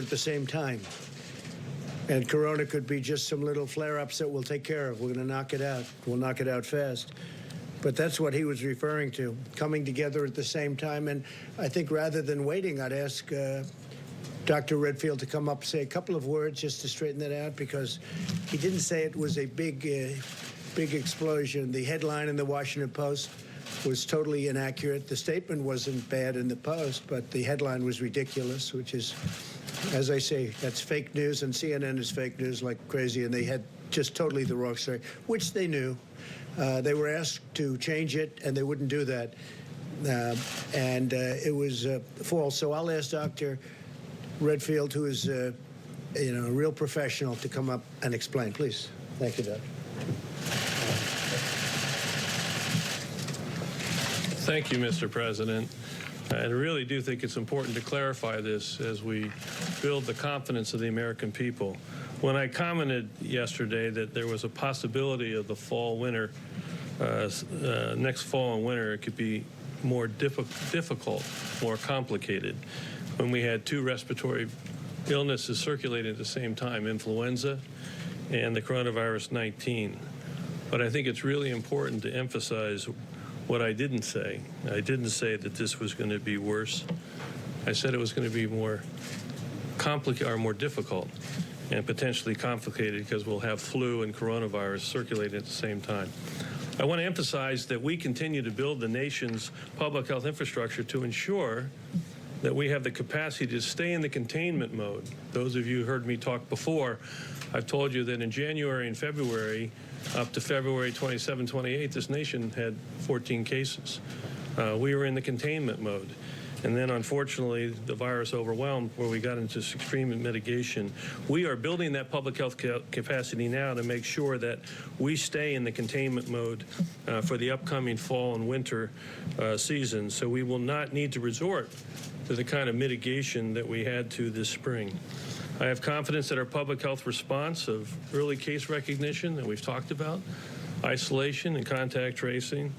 at the same time. And corona could be just some little flare-ups that we'll take care of. We're going to knock it out. We'll knock it out fast. But that's what he was referring to, coming together at the same time. And I think rather than waiting, I'd ask Dr. Redfield to come up, say a couple of words just to straighten that out, because he didn't say it was a big explosion. The headline in the Washington Post was totally inaccurate. The statement wasn't bad in the Post, but the headline was ridiculous, which is, as I say, that's fake news, and CNN is fake news like crazy, and they had just totally the wrong story, which they knew. They were asked to change it, and they wouldn't do that. It was false. So I'll ask Dr. Redfield, who is a real professional, to come up and explain. Please. Thank you, Doc. Thank you, Mr. President. I really do think it's important to clarify this as we build the confidence of the American people. When I commented yesterday that there was a possibility of the fall-winter, next fall and winter, it could be more difficult, more complicated, when we had two respiratory illnesses circulating at the same time, influenza and the coronavirus 19. But I think it's really important to emphasize what I didn't say. I didn't say that this was going to be worse. I said it was going to be more complicated or more difficult and potentially complicated because we'll have flu and coronavirus circulating at the same time. I want to emphasize that we continue to build the nation's public health infrastructure to ensure that we have the capacity to stay in the containment mode. Those of you who heard me talk before, I've told you that in January and February, up to February 27, 28, this nation had 14 cases. We were in the containment mode. And then, unfortunately, the virus overwhelmed where we got into extreme mitigation. We are building that public health capacity now to make sure that we stay in the containment mode for the upcoming fall and winter season. So we will not need to resort to the kind of mitigation that we had to this spring. I have confidence that our public health response of early case recognition that we've talked about, isolation and contact tracing,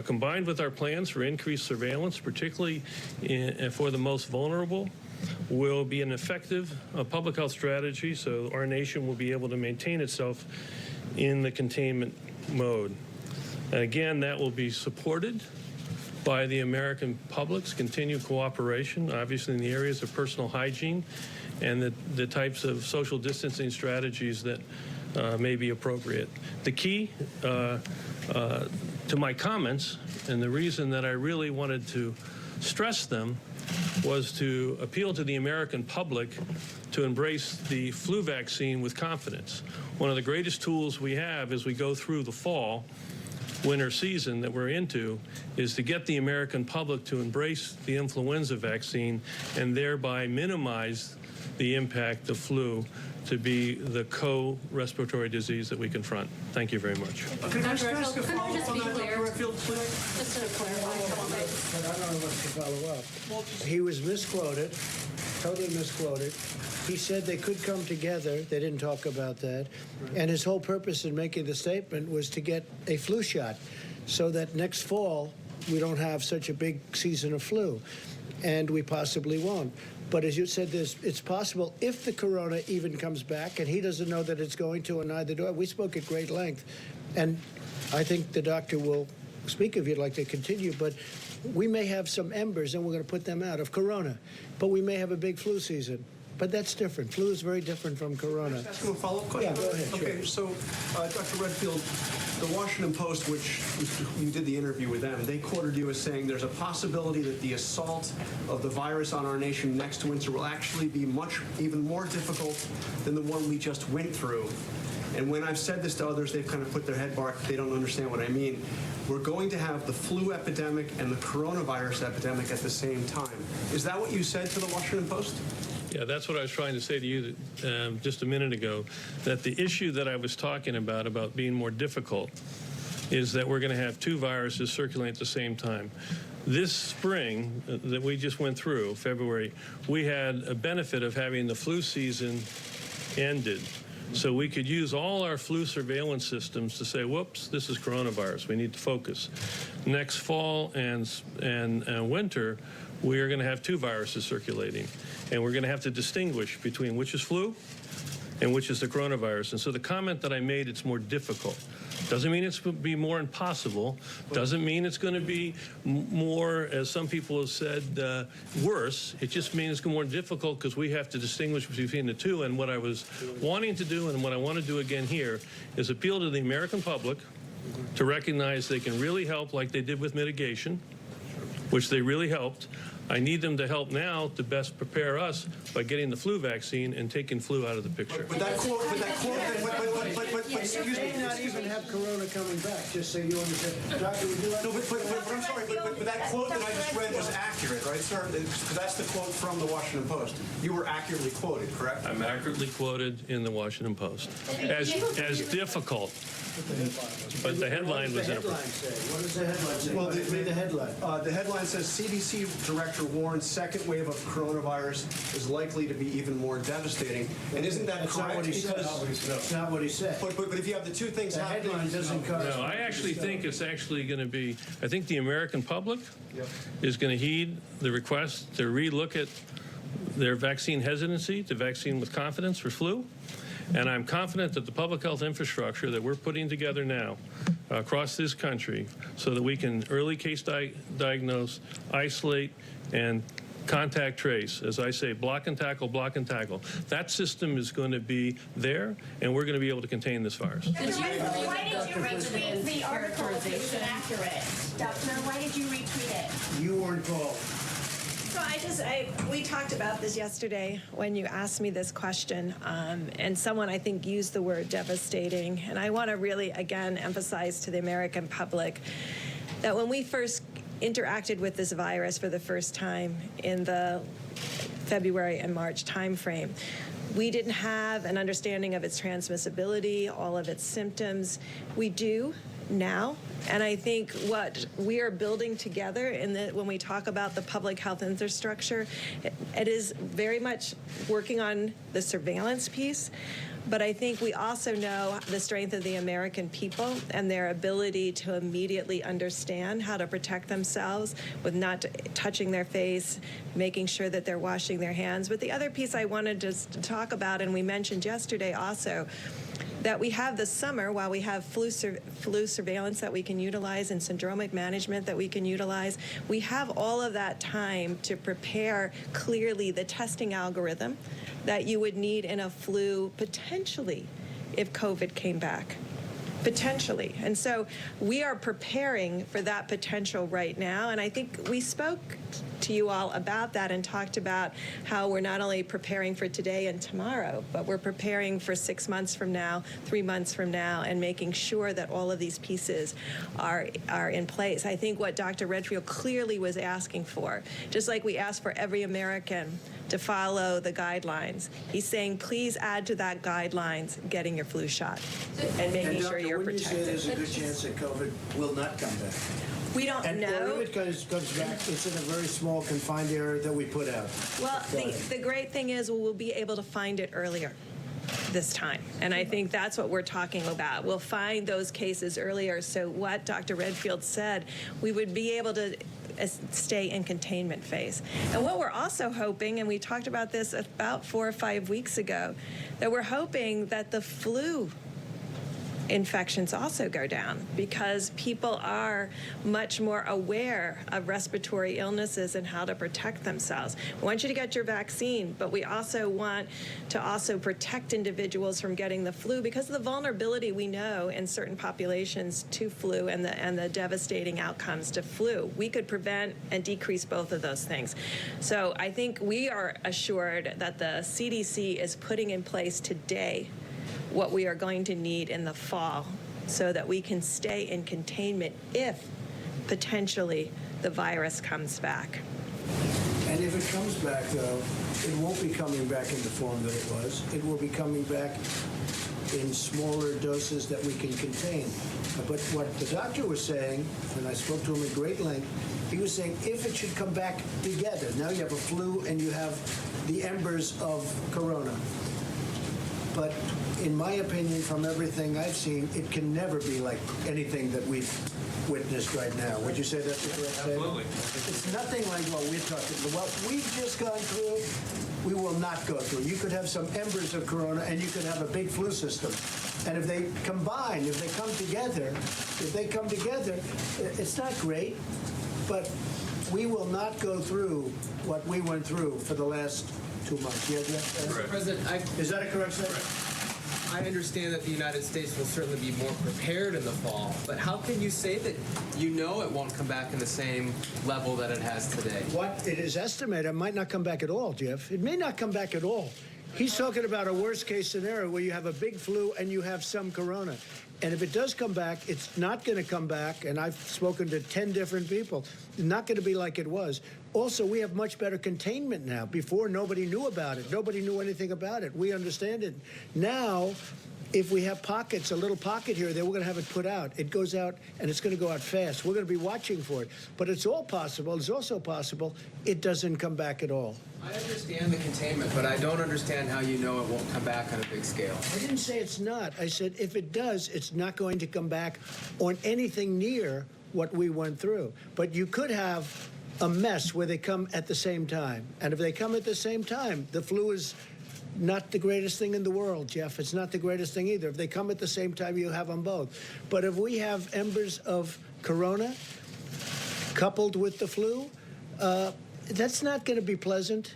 combined with our plans for increased surveillance, particularly for the most vulnerable, will be an effective public health strategy so our nation will be able to maintain itself in the containment mode. And again, that will be supported by the American public's continued cooperation, obviously in the areas of personal hygiene and the types of social distancing strategies that may be appropriate. The key to my comments, and the reason that I really wanted to stress them, was to appeal to the American public to embrace the flu vaccine with confidence. One of the greatest tools we have as we go through the fall, winter season that we're into is to get the American public to embrace the influenza vaccine and thereby minimize the impact of flu to be the co-respiratory disease that we confront. Thank you very much. Can I just ask a follow-up on that, Dr. Redfield, please? Just to clarify. But I don't know what to follow up. He was misquoted, totally misquoted. He said they could come together. They didn't talk about that. Right. And his whole purpose in making the statement was to get a flu shot so that next fall we don't have such a big season of flu. And we possibly won't. But as you said, it's possible if the corona even comes back, and he doesn't know that it's going to, and neither do I. We spoke at great length. And I think the doctor will speak if you'd like to continue, but we may have some embers, and we're going to put them out, of corona. But we may have a big flu season. But that's different. Flu is very different from corona. Can I ask you a follow-up question? Yeah, go ahead. Okay, sure. so Dr. Redfield, the Washington Post, which you did the interview with them, they quoted you as saying there's a possibility that the assault of the virus on our nation next winter will actually be even more difficult than the one we just went through. And when I've said this to others, they've kind of put their head back. They don't understand what I mean. We're going to have the flu epidemic and the coronavirus epidemic at the same time. Is that what you said to the Washington Post? Yeah, that's what I was trying to say to you just a minute ago, that the issue that I was talking about being more difficult, is that we're going to have two viruses circulating at the same time. This spring that we just went through, February, we had a benefit of having the flu season ended. So we could use all our flu surveillance systems to say, whoops, this is coronavirus. We need to focus. Next fall and winter, we are going to have two viruses circulating, and we're going to have to distinguish between which is flu and which is the coronavirus. And so the comment that I made, it's more difficult. Doesn't mean it's going to be more impossible. Doesn't mean it's going to be more, as some people have said, worse. It just means it's more difficult because we have to distinguish between the two. And what I was wanting to do, and what I want to do again here, is appeal to the American public to recognize they can really help like they did with mitigation, which they really helped. I need them to help now to best prepare us by getting the flu vaccine and taking flu out of the picture. But excuse You me. may not even have Corona coming back, just so you understand. Doctor, would you like No, but I'm sorry, but that quote that I just read was accurate, right, sir? Because that's the quote from the Washington Post. You were accurately quoted, correct? I'm accurately quoted in the Washington Post as difficult. But the headline was inappropriate. What does the headline say? Well, Read the headline. The headline says CDC director warns second wave of coronavirus is likely to be even more devastating. And isn't that That's correct? not what he said. That's not what he said. But if you have the two things The happening, headline doesn't cover. No, I actually think it's actually going to be, I think the American public is going to heed the request to relook at their vaccine hesitancy to vaccine with confidence for flu. And I'm confident that the public health infrastructure that we're putting together now across this country so that we can early case diagnose, isolate, and contact trace, as I say, block and tackle, that system is going to be there, and we're going to be able to contain this virus. Why did you retweet the article if it was inaccurate? Doctor, why did you retweet it? You weren't called. So we talked about this yesterday when you asked me this question, and someone I think used the word devastating. And I want to really, again, emphasize to the American public that when we first interacted with this virus for the first time in the February and March timeframe, we didn't have an understanding of its transmissibility, all of its symptoms. We do now. And I think what we are building together when we talk about the public health infrastructure, it is very much working on the surveillance piece. But I think we also know the strength of the American people and their ability to immediately understand how to protect themselves with not touching their face, making sure that they're washing their hands. But the other piece I wanted to talk about, and we mentioned yesterday also, that we have this summer, while we have flu surveillance that we can utilize and syndromic management that we can utilize, we have all of that time to prepare clearly the testing algorithm that you would need in a flu potentially if COVID came back. Potentially. And so we are preparing for that potential right now. And I think we spoke to you all about that and talked about how we're not only preparing for today and tomorrow, but we're preparing for 6 months from now, 3 months from now, and making sure that all of these pieces are in place. I think what Dr. Redfield clearly was asking for, just like we asked for every American to follow the guidelines, he's saying, please add to that guidelines getting your flu shot and making sure you're When you say protected. there's a good chance that COVID will not come back. We don't And or know. if it comes back, it's in a very small confined area that we put out. Well, the great thing is we'll be able to find it earlier this time. And I think that's what we're talking about. We'll find those cases earlier. So what Dr. Redfield said, we would be able to stay in containment phase. And what we're also hoping, and we talked about this about 4 or 5 weeks ago, that we're hoping that the flu infections also go down because people are much more aware of respiratory illnesses and how to protect themselves. We want you to get your vaccine, but we also want to also protect individuals from getting the flu because of the vulnerability we know in certain populations to flu and the devastating outcomes to flu. We could prevent and decrease both of those things. So I think we are assured that the CDC is putting in place today what we are going to need in the fall so that we can stay in containment if potentially the virus comes back. And if it comes back, though, it won't be coming back in the form that it was. It will be coming back in smaller doses that we can contain. But what the doctor was saying, and I spoke to him at great length, he was saying if it should come back together, now you have a flu and you have the embers of corona. But in my opinion, from everything I've seen, it can never be like anything that we've witnessed right now. Would you say that's the correct statement? Absolutely. It's nothing like what we're talking about. What we've just gone through, we will not go through. You could have some embers of corona, and you could have a big flu system. And if they combine, if they come together, it's not great, but we will not go through what we went through for the last 2 months. Yeah, Mr. President, Is that a correct statement? I understand that the United States will certainly be more prepared in the fall, but how can you say that you know it won't come back in the same level that it has today? What it is estimated, it might not come back at all, Jeff. It may not come back at all. He's talking about a worst-case scenario where you have a big flu and you have some corona. And if it does come back, it's not going to come back, and I've spoken to 10 different people, it's not going to be like it was. Also, we have much better containment now. Before, nobody knew about it. Nobody knew anything about it. We understand it. Now, if we have pockets, a little pocket here, then we're going to have it put out. It goes out, and it's going to go out fast. We're going to be watching for it. But it's all possible. It's also possible it doesn't come back at all. I understand the containment, but I don't understand how you know it won't come back on a big scale. I didn't say it's not. I said if it does, it's not going to come back on anything near what we went through. But you could have a mess where they come at the same time. And if they come at the same time, the flu is not the greatest thing in the world, Jeff. It's not the greatest thing either. If they come at the same time, you have them both. But if we have embers of corona coupled with the flu, that's not going to be pleasant,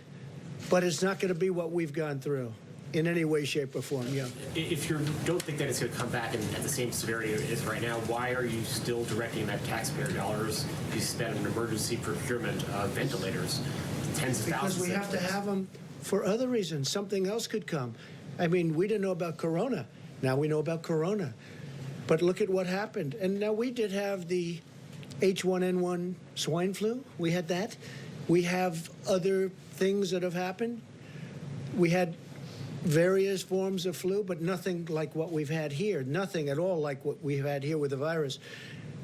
but it's not going to be what we've gone through in any way, shape, or form. Yeah. If you don't think that it's going to come back at the same severity it is right now, why are you still directing that taxpayer dollars to spend on emergency procurement of ventilators, tens of thousands? Because we have to have them for other reasons. Something else could come. I mean, we didn't know about corona. Now we know about corona. But look at what happened. And now we did have the H1N1 swine flu. We had that. We have other things that have happened. We had various forms of flu, but nothing like what we've had here. Nothing at all like what we've had here with the virus.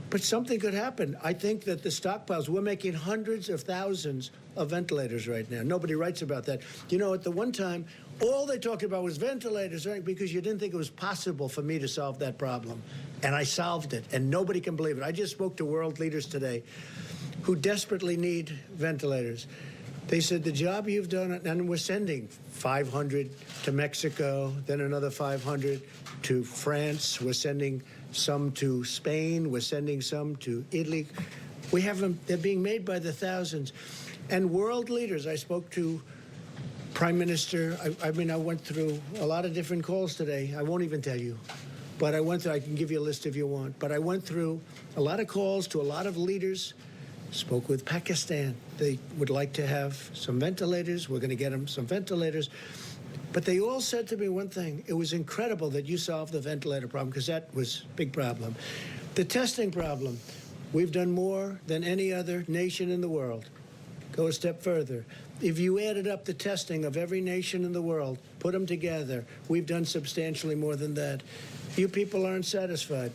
But something could happen. I think that the stockpiles, we're making hundreds of thousands of ventilators right now. Nobody writes about that. You know, at the one time, all they talked about was ventilators, right? Because you didn't think it was possible for me to solve that problem. And I solved it, and nobody can believe it. I just spoke to world leaders today who desperately need ventilators. They said, the job you've done, and we're sending 500 to Mexico, then another 500 to France. We're sending some to Spain. We're sending some to Italy. We have them, they're being made by the thousands. And world leaders, I spoke to Prime Minister, I went through a lot of different calls today. I won't even tell you. But I can give you a list if you want. But I went through a lot of calls to a lot of leaders. Spoke with Pakistan. They would like to have some ventilators. We're going to get them some ventilators. But they all said to me one thing. It was incredible that you solved the ventilator problem, because that was a big problem. The testing problem. We've done more than any other nation in the world. Go a step further. If you added up the testing of every nation in the world, put them together, we've done substantially more than that. You people aren't satisfied.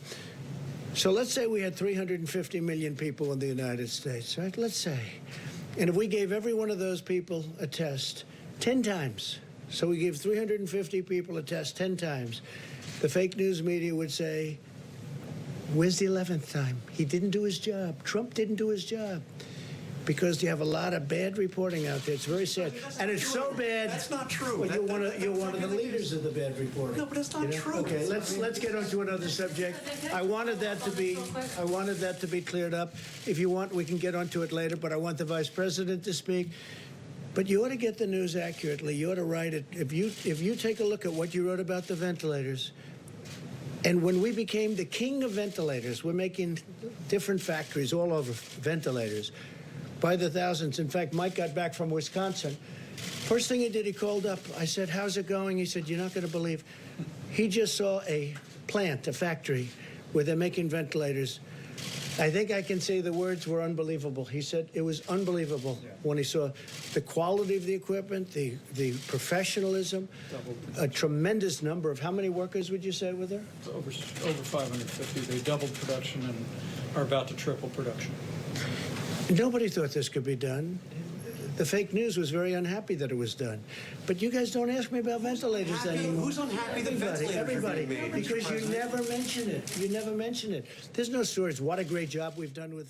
So let's say we had 350 million people in the United States, right? Let's say. And if we gave every one of those people a test 10 times, so we gave 350 people a test 10 times, the fake news media would say, where's the 11th time? He didn't do his job. Trump didn't do his job. Because you have a lot of bad reporting out there. It's very sad. And it's so bad. That's not true. Well, you're one of the leaders of the bad reporting. No, but that's not true. Okay, let's get on to another subject. I wanted that to be cleared up. If you want, we can get onto it later, but I want the Vice President to speak. But you ought to get the news accurately. You ought to write it. If you take a look at what you wrote about the ventilators, and when we became the king of ventilators, we're making different factories all over ventilators by the thousands. In fact, Mike got back from Wisconsin. First thing he did, he called up. I said, how's it going? He said, you're not going to believe. He just saw a plant, a factory, where they're making ventilators. I think I can say the words were unbelievable. He said it was unbelievable when he saw the quality of the equipment, the professionalism, a tremendous number of, how many workers would you say were there? Over 550. They doubled production and are about to triple production. Nobody thought this could be done. The fake news was very unhappy that it was done. But you guys don't ask me about ventilators anymore. Who's unhappy that ventilators are Everybody, being made, Mr. because you President? never mention it. You never mention it. There's no stories. What a great job we've done with